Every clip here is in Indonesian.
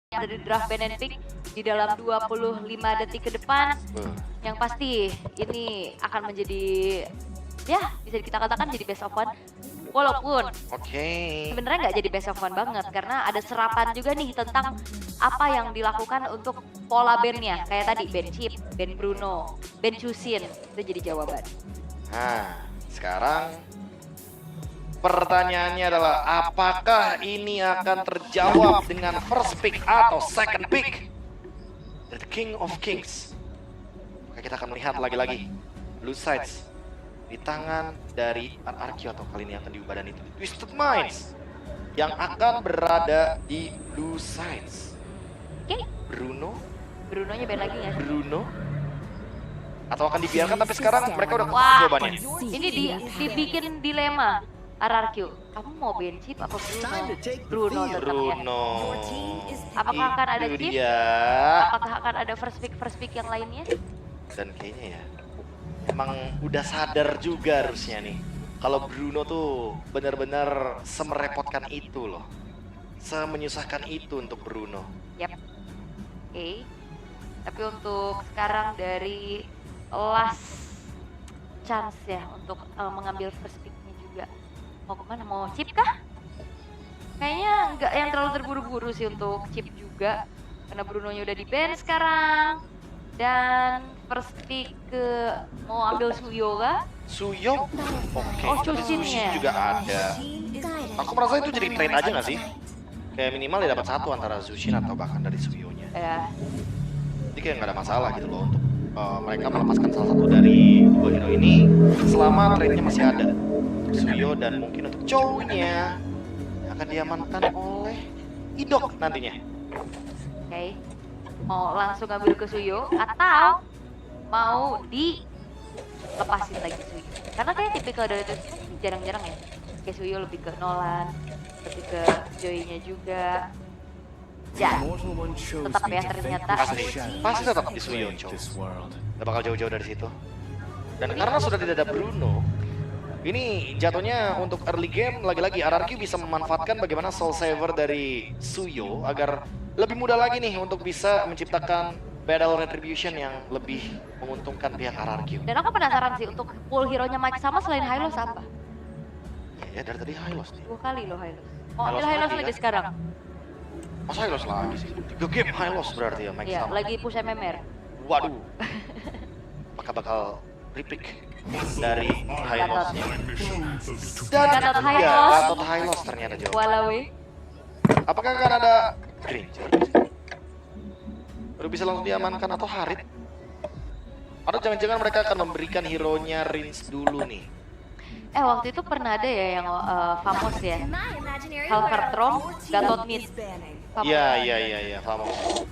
yang ada di draft ban and pick di dalam 25 detik ke depan. Yang pasti ini akan menjadi, ya bisa kita katakan jadi best of one. Walaupun sebenarnya nggak jadi best of one banget karena ada serapan juga nih tentang apa yang dilakukan untuk pola bandnya. Kayak tadi band Chip, band Bruno, band Chusin, itu jadi jawaban. Nah, sekarang pertanyaannya adalah apakah ini akan terjawab dengan first pick atau second pick dari The King of Kings. Oke, kita akan melihat lagi-lagi Blue Sides di tangan dari RRQ atau kali ini akan diubah dan itu Twisted Minds yang akan berada di Blue Sides. Oke, Brunonya band lagi nggak sih? Bruno atau akan dibiarkan tapi sekarang mereka udah Wah, jawabannya. ini dibikin dilema. RRQ, kamu mau band Chip apa Bruno? Tetap ya. Bruno. Apakah akan ada Itu Chip? dia. Apakah akan ada first pick yang lainnya? Dan kayaknya ya emang udah sadar juga harusnya nih kalau Bruno tuh benar-benar semerepotkan itu loh, semenyusahkan itu untuk Bruno. Yap. Oke. Tapi untuk sekarang dari last chance ya untuk mengambil first picknya juga. Mau kemana? Mau Chip kah? Kayaknya nggak yang terlalu terburu-buru sih untuk Chip juga karena Brunonya udah di ban sekarang. Dan first pick ke mau ambil Suyo kah? Suyo, oke. Oh, Tapi Chusin Chusin ya. juga ada. Aku merasa itu jadi trade aja nggak sih? Kayak minimal dia dapat satu antara Zushin atau bahkan dari Suyonya. Ya. Jadi kayak nggak ada masalah gitu loh untuk mereka melepaskan salah satu dari dua hero ini selama trade-nya masih ada. Suyo dan mungkin untuk Chow-nya akan diamankan oleh Idok nantinya. Oke. Mau langsung ambil ke Suyo atau mau dilepasin lagi Suyo? Karena kayak tipikal dari itu jarang-jarang ya. Kayak Suyo lebih ke Nolan, lebih ke Joy-nya juga. Ya, tetap ya ternyata. Pasti tetap di Suyo, Chow. Gak bakal jauh-jauh dari situ. Dan karena sudah tidak ada Bruno, ini jatuhnya untuk early game lagi-lagi RRQ bisa memanfaatkan bagaimana Soul Saver dari Suyo agar lebih mudah lagi nih untuk bisa menciptakan battle retribution yang lebih menguntungkan pihak RRQ. Dan aku penasaran sih untuk pool hero-nya Mike sama selain Hylos apa? Ya dari tadi Hylos nih. 2 kali loh Hylos. Mau Hylos ambil Hylos lagi, lagi kan? sekarang? Masa Hylos lagi sih? 3 game Hylos berarti ya Mike Iya, sama. lagi push MMR. Waduh. Apakah bakal repick dari Hylos-nya? Dan Gatot ya, Hylos. Gatot Hylos ternyata jawab. Walawe. Apakah akan ada Granger? Baru bisa langsung diamankan atau Harit? Atau jangan-jangan mereka akan memberikan hero-nya Rins dulu nih? Waktu itu pernah ada ya yang famous ya. Halkartrom, Gatot Mid. Iya, Famos.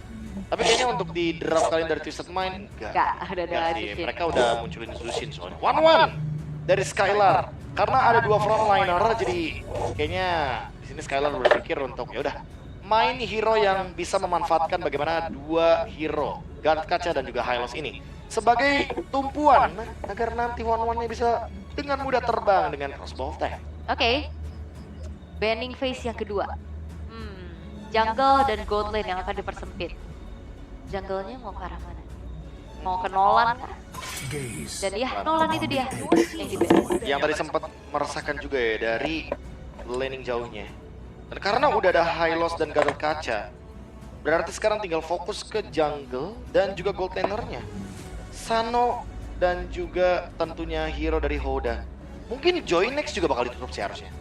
Tapi kayaknya untuk di draft kalian dari Twisted Mind Enggak, udah ada sih. Zushin. Mereka udah munculin Zushin soalnya. 1-1 dari Skylar. Karena ada 2 frontliner jadi kayaknya di sini Skylar berpikir untuk ya udah main hero yang bisa memanfaatkan bagaimana 2 hero Gatot Kaca dan juga Hylos ini sebagai tumpuan agar nanti 1-1-nya bisa dengan mudah terbang dengan crossbow of time. Oke. Banning phase yang kedua. Jungle dan gold lane yang akan dipersempit. Jungle-nya mau ke arah mana? Mau ke Nolan kah? Dan ya, Nolan itu dia yang di ban. Yang tadi sempat merasakan juga ya dari laning jauhnya. Dan karena udah ada Hylos dan Gatot Kaca, berarti sekarang tinggal fokus ke jungle dan juga gold lanernya. Sano dan juga tentunya hero dari Hoda. Mungkin Joy next juga bakal ditutup sih harusnya.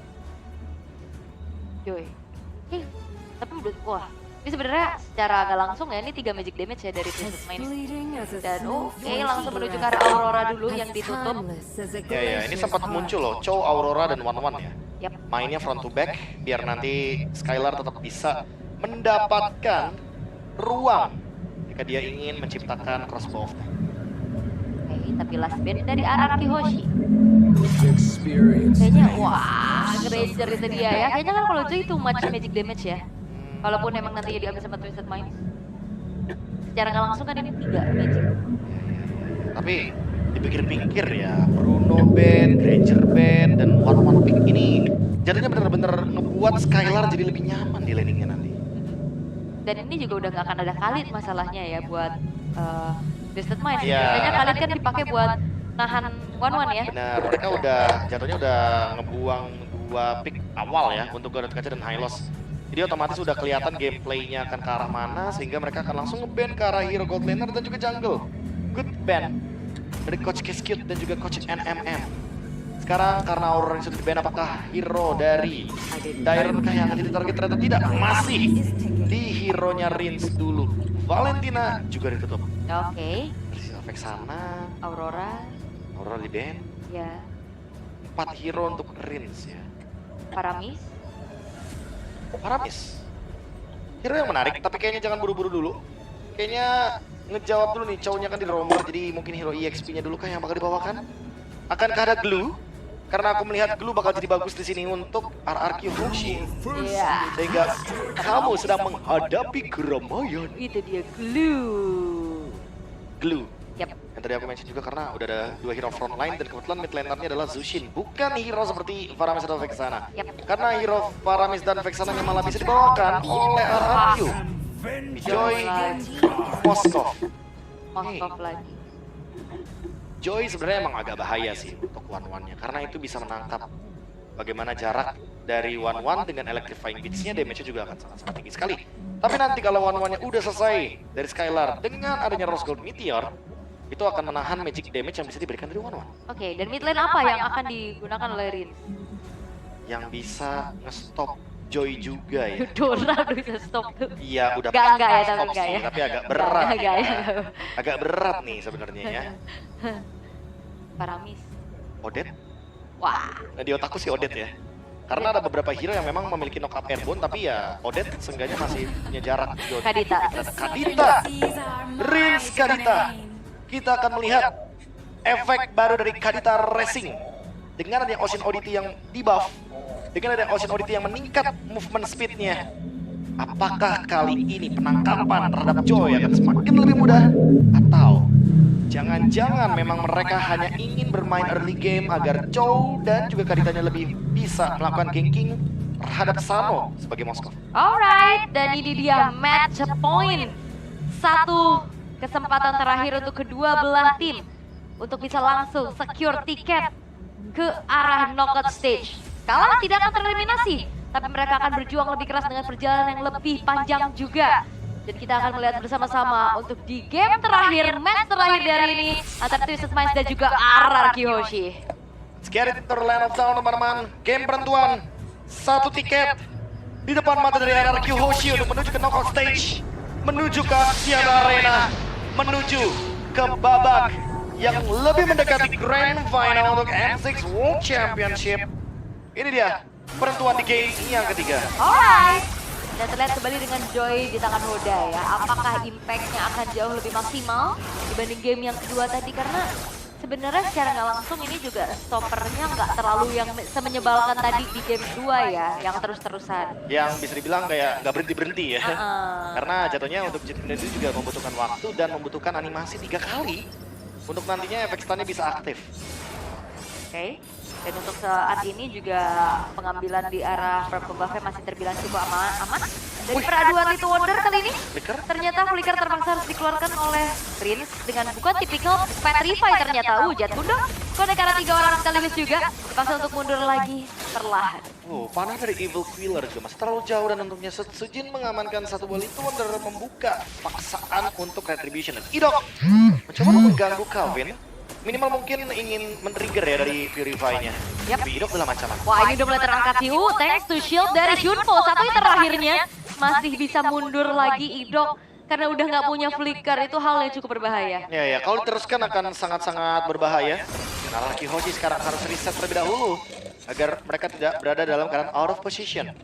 Joy. Tapi menurut wah, ini sebenarnya secara nggak langsung ya ini 3 magic damage ya dari Twisted Minds. Dan langsung menuju ke arah Aurora dulu yang ditutup. Ya, ini sempat muncul loh, Chow, Aurora, dan 1-1 ya. Yap. Mainnya front to back biar nanti Skylar tetap bisa mendapatkan ruang jika dia ingin menciptakan crossbow of time. Tapi last band dari RRQ Hoshi. Kayaknya wah, Granger itu dia ya. Kayaknya kan kalau Joy too much magic damage ya. Walaupun emang nanti diambil sama Twisted Minds. Secara nggak langsung kan ini 3 magic. Tapi dipikir-pikir ya, Bruno band, Granger band, dan 1-1 pick ini jadinya bener-bener ngebuat Skylar jadi lebih nyaman di laningnya nanti. Dan ini juga udah nggak akan ada Khalid masalahnya ya buat Desert Mind. Iya. Biasanya Khalid kan dipakai buat nahan one-one ya. Benar, mereka udah jatuhnya udah ngebuang 2 pick awal ya untuk Gatot Kaca dan Hylos. Jadi otomatis udah kelihatan gameplaynya akan ke arah mana sehingga mereka akan langsung nge-ban ke arah hero gold laner dan juga jungle. Good ban dari Coach Keskut dan juga Coach NMM. Sekarang karena Aurora yang sudah di-ban, apakah hero dari Dairon kah yang akan jadi target? Ternyata tidak, masih di hero-nya Rins dulu. Valentina juga ditutup. Oke. Vexana, Aurora. Aurora di-ban. Ya. 4 hero untuk Rins ya. Paramis. Paramis. Hero yang menarik, tapi kayaknya jangan buru-buru dulu. Kayaknya ngejawab dulu nih, cowoknya kan di romer, jadi mungkin hero EXP-nya dulu kah yang bakal dibawakan? Akankah ada Glue? Karena aku melihat Glue bakal jadi bagus di sini untuk RRQ Hoshi. Iya. Sehingga kamu sedang menghadapi keramaian. Itu dia Glue. Glue. Yap. Yang tadi aku mention juga karena udah ada 2 hero frontline dan kebetulan mid lanernya adalah Zushin. Bukan hero seperti Paramis atau Vexana. Yap. Karena hero Paramis dan Vexana yang malah bisa dibawakan oleh RRQ. Joy Moskov. Moskov lagi. Joy sebenarnya emang agak bahaya sih untuk one-one-nya karena itu bisa menangkap bagaimana jarak dari one-one dengan electrifying beats-nya, damage-nya juga akan sangat-sangat tinggi sekali. Tapi nanti kalau one-one-nya udah selesai dari Skylar dengan adanya Rose Gold Meteor, itu akan menahan magic damage yang bisa diberikan dari one-one. Oke, dan mid lane apa yang akan digunakan oleh Rins? Yang bisa nge-stop Joy juga ya. Dora udah bisa stop tuh. Iya, udah Enggak ya, stop tapi enggak sih, ya. tapi agak berat. Enggak ya. Agak berat nih sebenarnya ya. Paramis. Odet? Wah. Nah, di otakku sih Odet ya. Karena ada beberapa hero yang memang memiliki knock-up airborne, tapi ya Odet seenggaknya masih punya jarak. Kadita. Kadita! Rins Kadita! Kita akan melihat efek baru dari Kadita Racing. Dengan adanya Ocean Oddity yang di-buff, dengan adanya Ocean Oddity yang meningkat movement speed-nya, apakah kali ini penangkapan terhadap Joy akan semakin lebih mudah? Atau jangan-jangan memang mereka hanya ingin bermain early game agar Chow dan juga Kaditanya lebih bisa melakukan ganking terhadap Sano sebagai Moskov. Alright, dan ini dia match point. Satu kesempatan terakhir untuk kedua belah tim untuk bisa langsung secure tiket ke arah knockout stage. Kalah tidak akan tereliminasi, tapi mereka akan berjuang lebih keras dengan perjalanan yang lebih panjang juga. Dan kita akan melihat bersama-sama untuk di game terakhir, match terakhir dari ini antara Twisted Minds dan juga RRQ Hoshi. Scary to Land of Down teman-teman. Game penentuan 1 tiket di depan mata dari RRQ Hoshi untuk menuju ke knockout stage, menuju ke Axiata Arena, menuju ke babak yang lebih mendekati Grand Final untuk M6 World Championship. Ini dia penentuan di game ini yang ketiga. Alright, dan terlihat kembali dengan Joy di tangan Hoda ya. Apakah impact-nya akan jauh lebih maksimal dibanding game yang kedua tadi? Karena sebenarnya secara nggak langsung ini juga stoppernya nggak terlalu yang semenyebalkan tadi di game 2 ya, yang terus-terusan. Yang bisa dibilang kayak nggak berhenti-berhenti ya. Karena jatuhnya untuk Jet Grenade itu juga membutuhkan waktu dan membutuhkan animasi 3 kali untuk nantinya efek stunnya bisa aktif. Oke. Dan untuk saat ini juga pengambilan di arah purple buff-nya masih terbilang cukup aman. Dari peraduan Little Wonder kali ini, Flicker? ternyata Flicker terpaksa harus dikeluarkan oleh Rins dengan bukan tipikal Petrify ternyata. Jat Kundo, kode karena 3 orang sekaligus juga, dipaksa untuk mundur lagi perlahan. Oh, panah dari Evil Quiller juga masih terlalu jauh dan untungnya Sujin mengamankan satu bola itu Wonder membuka paksaan untuk Retribution. Dan Idok mencoba mengganggu Calvin. Minimal mungkin ingin men-trigger ya dari Purify-nya. Yap. Tapi Idok dalam ancaman. Wah, ini udah mulai terangkat sih. Thanks to shield dari Shunpo. Satu yang terakhirnya masih bisa mundur lagi Idok. Karena udah nggak punya flicker, itu hal yang cukup berbahaya. Ya, kalau diteruskan akan sangat-sangat berbahaya. Dan Araki Hoshi sekarang harus reset terlebih dahulu agar mereka tidak berada dalam keadaan out of position.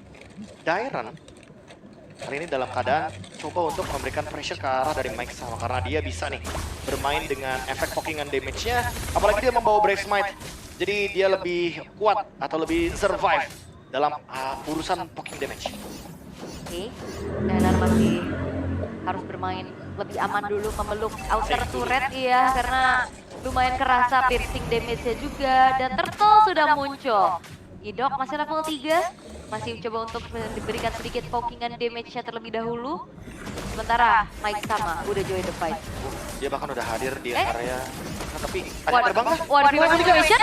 Dairon kali ini dalam keadaan coba untuk memberikan pressure ke arah dari Mike Sama karena dia bisa nih bermain dengan efek pokingan damage-nya, apalagi dia membawa Brave Smite. Jadi dia lebih kuat atau lebih survive dalam urusan poking damage. Oke, Danar masih harus bermain lebih aman dulu, memeluk outer turret ya, karena lumayan kerasa piercing damage-nya juga, dan Turtle sudah muncul. Idok masih level 3, masih coba untuk diberikan sedikit pokingan damage-nya terlebih dahulu. Sementara Mike sama udah join the fight. Dia bahkan udah hadir di area. Nah, tapi ada yang terbang kah? Waduh, free situation.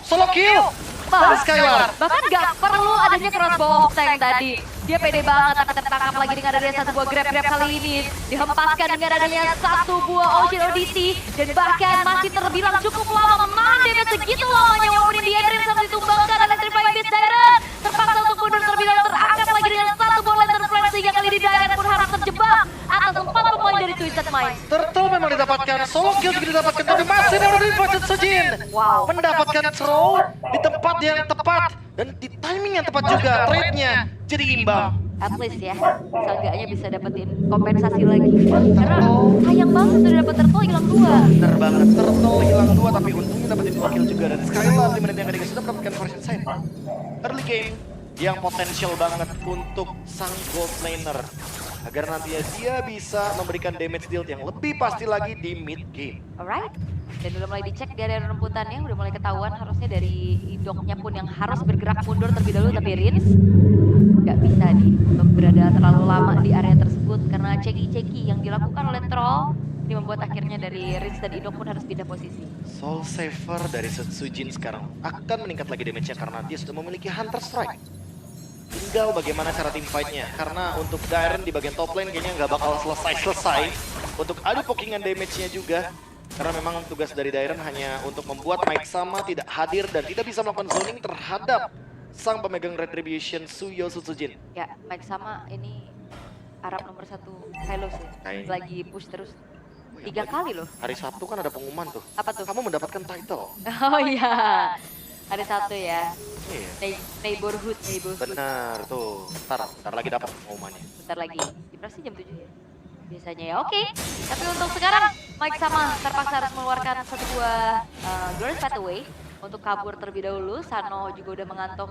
Solo kill! Dari Skylar. Bahkan nggak perlu adanya crossbow tank tadi. Dia pede banget, tapi tertangkap lagi dengan adanya satu buah grab kali ini. Dihempaskan dengan adanya satu buah Ocean Odyssey. Dan bahkan masih terbilang cukup lama menahan damage segitu lamanya. Walaupun di Endrin sama ditumbangkan Electrifying Beast Dairen. Terpaksa untuk mundur terlebih dahulu, terangkat lagi dengan satu buah Lantern Flame. Sehingga kali ini Dairen pun harus terjebak atas 4 pemain dari Twisted Minds. Turtle memang didapatkan, solo kill juga didapatkan, tapi masih ada di Fajit Sujin. Wow. Mendapatkan throw di tempat yang tepat dan di timing yang tepat juga, trade-nya jadi imbang. At least ya, seenggaknya bisa dapetin kompensasi lagi. Karena sayang banget udah dapet turtle hilang 2. Bener banget, Turtle hilang 2 tapi untungnya dapetin 2 kill juga. Dan Skylar di menit yang ketiga sudah mendapatkan version side. Early game yang potensial banget untuk sang gold laner. Agar nantinya dia bisa memberikan damage deal yang lebih pasti lagi di mid game. Alright, dan udah mulai dicek di area rumputannya, udah mulai ketahuan harusnya dari indoknya pun yang harus bergerak mundur terlebih dahulu, tapi Rins nggak bisa nih untuk berada terlalu lama di area tersebut karena ceki-ceki yang dilakukan oleh troll ini membuat akhirnya dari Rins dan indok pun harus pindah posisi. Soul Saver dari Sujin sekarang akan meningkat lagi damage-nya karena dia sudah memiliki Hunter Strike. Tinggal bagaimana cara team fight-nya, karena untuk Dairen di bagian top lane kayaknya nggak bakal selesai untuk adu pokingan damage-nya juga. Karena memang tugas dari Dairen hanya untuk membuat Mike Sama tidak hadir dan tidak bisa melakukan zoning terhadap sang pemegang Retribution Suyo Sutsujin. Ya, Mike sama ini Arab nomor 1 Hylos ya, Kayaknya. lagi push terus. Oh ya, 3 kali loh. Hari Sabtu kan ada pengumuman tuh. Apa tuh? Kamu mendapatkan title. Oh iya, ada satu ya, Iya. neighborhood. Benar tuh. Ntar lagi dapat pengumumannya. Bentar lagi, pasti jam 7 ya biasanya ya, oke. Tapi untuk sekarang, Mike sama terpaksa harus mengeluarkan satu buah Glorious Pathway untuk kabur terlebih dahulu. Sano juga udah mengantung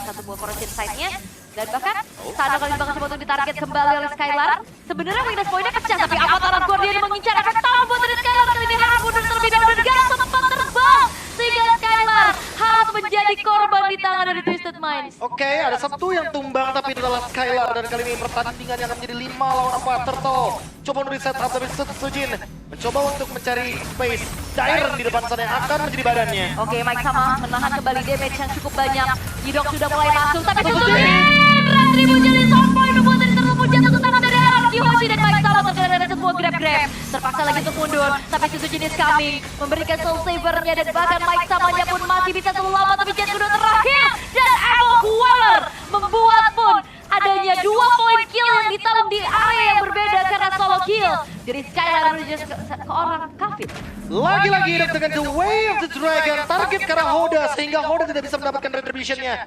satu buah corruption side-nya. Dan bahkan Sano kali ini bakal coba untuk ditarget kembali oleh Skylar. Sebenarnya minus poinnya pecah, tapi Avatar Guardian mengincar efek tombol dari Skylar. Kali ini harus mundur terlebih dahulu dan gak sempat terbang. Sehingga Skylar harus menjadi korban di tangan dari Twisted Minds. Oke, ada satu yang tumbang tapi itu adalah Skylar dan kali ini pertandingan yang akan menjadi 5 lawan 4. Turtle coba untuk set up dari Sujin, mencoba untuk mencari space. Dairen di depan sana yang akan menjadi badannya. Oke, Mike sama menahan kembali damage yang cukup banyak. Idok sudah mulai masuk, tapi Sujin! Retribution di soft point membuat dari terluput jatuh ke tangan dari Araki Hoshi dan Mike sama terkena dari sebuah grab. Terpaksa lagi untuk mundur, tapi Sujin is coming. Memberikan soul saver-nya dan bahkan Mike samanya pun masih bisa selamat, tapi jet kedua terakhir. Dan Evo Waller membuat pun adanya 2 poin kill yang ditanggung di area yang berbeda karena solo kill dari Skylar menuju ke orang kafir. Lagi-lagi hidup dengan The Way of the Dragon, target ke arah Hoda sehingga Hoda tidak bisa mendapatkan retribution-nya.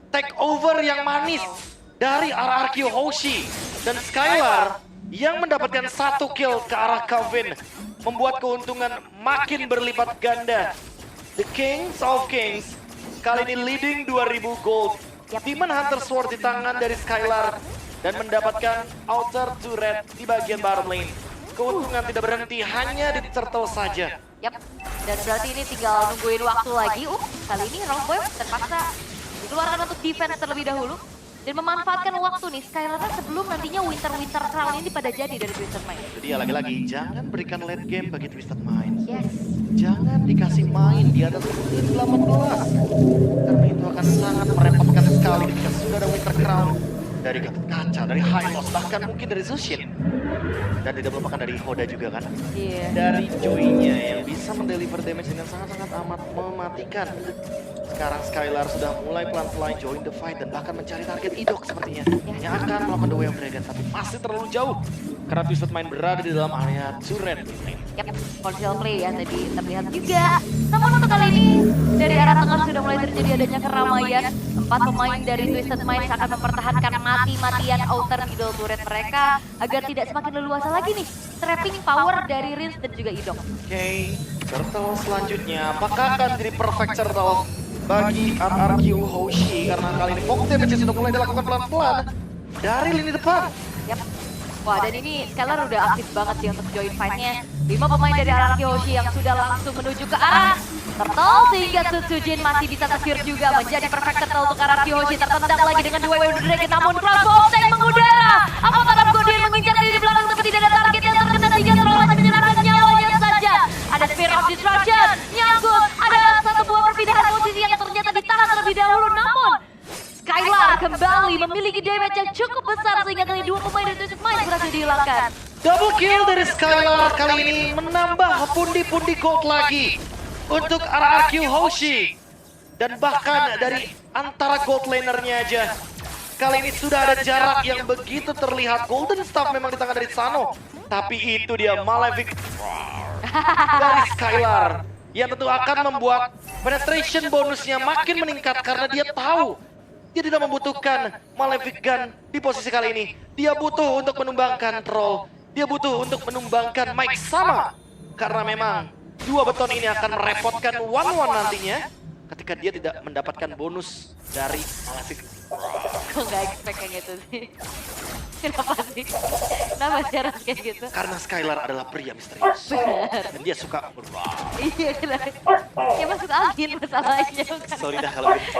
Take over yang manis dari RRQ Hoshi dan Skylar yang mendapatkan 1 kill ke arah Kevin, membuat keuntungan makin berlipat ganda. The Kings of Kings kali ini leading 2000 gold. Demon Hunter Sword di tangan dari Skylar dan mendapatkan outer turret di bagian bottom lane. Keuntungan tidak berhenti hanya di Turtle saja. Yap, dan berarti ini tinggal nungguin waktu lagi. Kali ini Rockboy terpaksa dikeluarkan untuk defense terlebih dahulu. Dan memanfaatkan waktu nih Skylar sebelum nantinya Winter Crown ini pada jadi dari Twisted Minds. Jadi ya lagi-lagi jangan berikan late game bagi Twisted Minds. Yes. Jangan dikasih main di atas menit 18. Karena itu akan sangat merepotkan sekali ketika sudah ada Winter Crown dari Gatot Kaca, dari Hylos, bahkan mungkin dari Zushin. Dan tidak melupakan dari Hoda juga kan. Iya. Dari Joy-nya yang bisa mendeliver damage dengan sangat-sangat amat mematikan. Sekarang Skylar sudah mulai pelan-pelan join the fight dan bahkan mencari target Idok sepertinya. Yang akan melakukan The Way of Dragon, tapi masih terlalu jauh. Karena Twisted Mind berada di dalam area turret. Yap, conceal play ya tadi terlihat juga. Namun untuk kali ini dari arah tengah sudah mulai terjadi adanya keramaian. 4 pemain dari Twisted Minds akan mempertahankan mati-matian outer middle turret mereka agar tidak semakin leluasa lagi nih trapping power dari Rins dan juga Idok. Oke, turtle selanjutnya apakah akan jadi perfect turtle bagi RRQ Hoshi karena kali ini focus damage sudah mulai dilakukan pelan-pelan dari lini depan. Yap. Wah, dan ini Skylar udah aktif banget sih untuk join fight-nya. 5 pemain dari RRQ Hoshi yang sudah langsung menuju ke arah Turtle sehingga Sutsujin masih bisa secure juga menjadi perfect turtle untuk arah Kyoshi. Tertendang lagi dengan dua Wave Dragon, namun crossbow tank mengudara. Apakah Ramgodian mengincar dari belakang tapi tidak ada target yang terkena tiga troll hanya menyerahkan nyawanya saja. Ada Spear of Destruction, nyangkut, ada satu buah perpindahan posisi yang ternyata ditahan terlebih dahulu, namun Skylar kembali memiliki damage yang cukup besar sehingga kali dua pemain dari Twisted Minds berhasil dihilangkan. Double kill dari Skylar kali ini menambah pundi-pundi gold lagi untuk RRQ Hoshi. Dan bahkan dari antara gold lanernya aja, kali ini sudah ada jarak yang begitu terlihat. Golden Staff memang di tangan dari Sano, tapi itu dia Malefic dari Skylar yang tentu akan membuat penetration bonusnya makin meningkat karena dia tahu dia tidak membutuhkan Malefic Gun di posisi kali ini. Dia butuh untuk menumbangkan troll. Dia butuh untuk menumbangkan Mike Sama. Karena memang dua beton ini akan merepotkan one-one nantinya ketika dia tidak mendapatkan bonus dari Malefic. Kok nggak expect kayak gitu sih? Kenapa sih? Kenapa sih harus kayak gitu? Karena Skylar adalah pria misterius. Dan dia suka Iya, ya masuk angin masalahnya. sorry dah kalau gitu.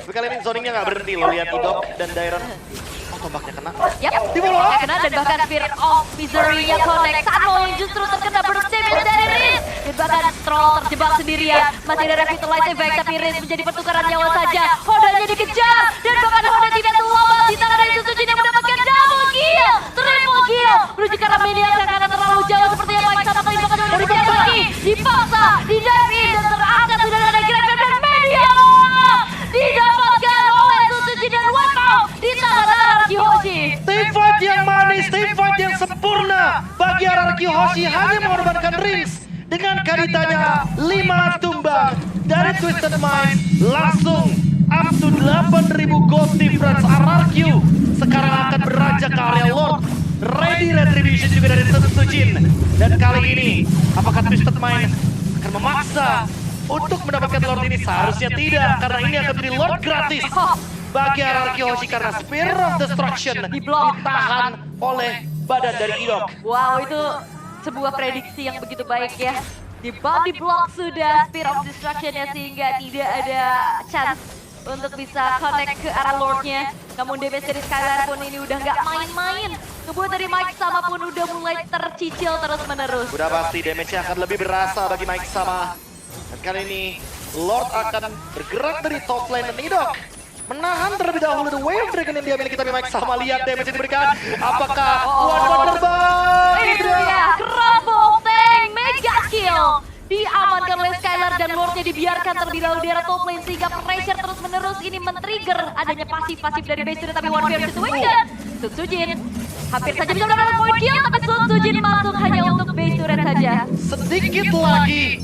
Tapi kali ini zoningnya nggak berhenti loh. Lihat Idok dan Dairon. Oh, tombaknya kena. Yap, Di bawah. tombaknya kena dan bahkan Fear of Misery-nya connect. Sano yang justru terkena burst damage dari Riz. Dan bahkan Troll terjebak sendirian. Masih ada Revitalize Effect tapi Riz menjadi pertukaran nyawa saja. Hodanya dikejar dan bahkan Hoda tidak terlompat di tangan dari Sutsujin yang mendapatkan double kill, triple kill. Menuju ke arah Maniac yang karena terlalu jauh seperti yang Mike sama kali bahkan udah dikejar lagi. Dipaksa, di-dive in dan terangkat sudah ada Grab dan Maniac. Didapatkan oleh Sutsujin dan one out di tangan RRQ Hoshi. Team fight yang manis, team fight yang sempurna bagi RRQ Hoshi hanya mengorbankan Rins dengan kaditanya 5 tumbang dari Twisted Minds langsung up to 8.000 gold difference. RRQ sekarang akan beranjak ke area Lord. Ready retribution juga dari Sutsujin. Dan kali ini apakah Twisted Minds akan memaksa untuk mendapatkan Lord ini? Seharusnya tidak, karena ini akan menjadi Lord gratis bagi RRQ Hoshi karena Spear of Destruction ditahan oleh badan dari Idok. Wow, itu sebuah prediksi yang begitu baik ya. Di body block sudah Spear of Destruction-nya sehingga tidak ada chance untuk bisa connect ke arah Lord-nya. Namun damage dari Skylar pun ini udah nggak main-main. Kebuat dari Mike Sama pun udah mulai tercicil terus-menerus. Udah pasti damage-nya akan lebih berasa bagi Mike Sama. Dan kali ini Lord akan bergerak dari top lane dan Idok menahan terlebih dahulu the Wave Dragon yang dia miliki, tapi Mike Sama lihat damage yang diberikan. Apakah one terbang? Itu dia, crossbow tank mega kill. Diamankan oleh Skylar dan Lordnya dibiarkan terlebih dahulu di arah top lane sehingga pressure terus menerus ini men-trigger adanya pasif-pasif dari base sudah, tapi one fair situation. Sutsujin hampir saja bisa mendapatkan point kill, tapi Sutsujin masuk hanya untuk base turret saja. Sedikit lagi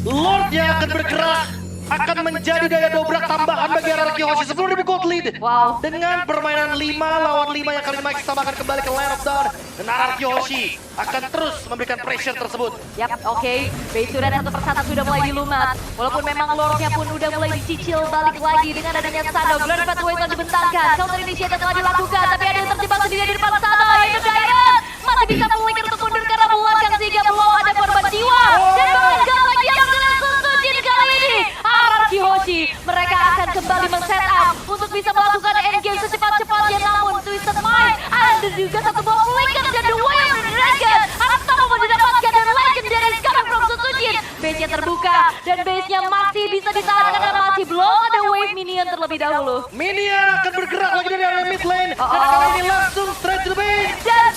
Lordnya akan bergerak, akan menjadi daya dobrak tambahan bagi RRQ Hoshi 10.000 gold lead. Wow. Dengan permainan 5 lawan 5 yang kali ini Mike Sama akan kembali ke line of down. Dan RRQ Hoshi akan terus memberikan pressure tersebut. Yap, oke. Base turret satu persatu sudah mulai dilumat. Walaupun memang Lordnya pun udah mulai dicicil balik lagi dengan adanya Sano. Grand Fat Waiter dibentangkan. Counter initiative telah dilakukan, tapi ada yang terjebak sendiri di depan Sano. Yaitu Dairon. Masih bisa memulihkan untuk mundur karena belakang sehingga belum ada korban jiwa. Dan bahkan lagi yang dengan Sutsujin kali ini. RRQ Hoshi, mereka akan kembali men-set up untuk bisa melakukan endgame secepat-cepatnya. Namun Twisted Mind ada juga satu buah flicker dan The Wave Dragon harus sama mendapatkan dan legendary coming from Sutsujin. Base-nya terbuka dan base-nya masih bisa ditahan karena masih belum ada wave minion terlebih dahulu. Minion akan bergerak lagi dari area mid lane. Dan kali ini langsung straight to the base. Dan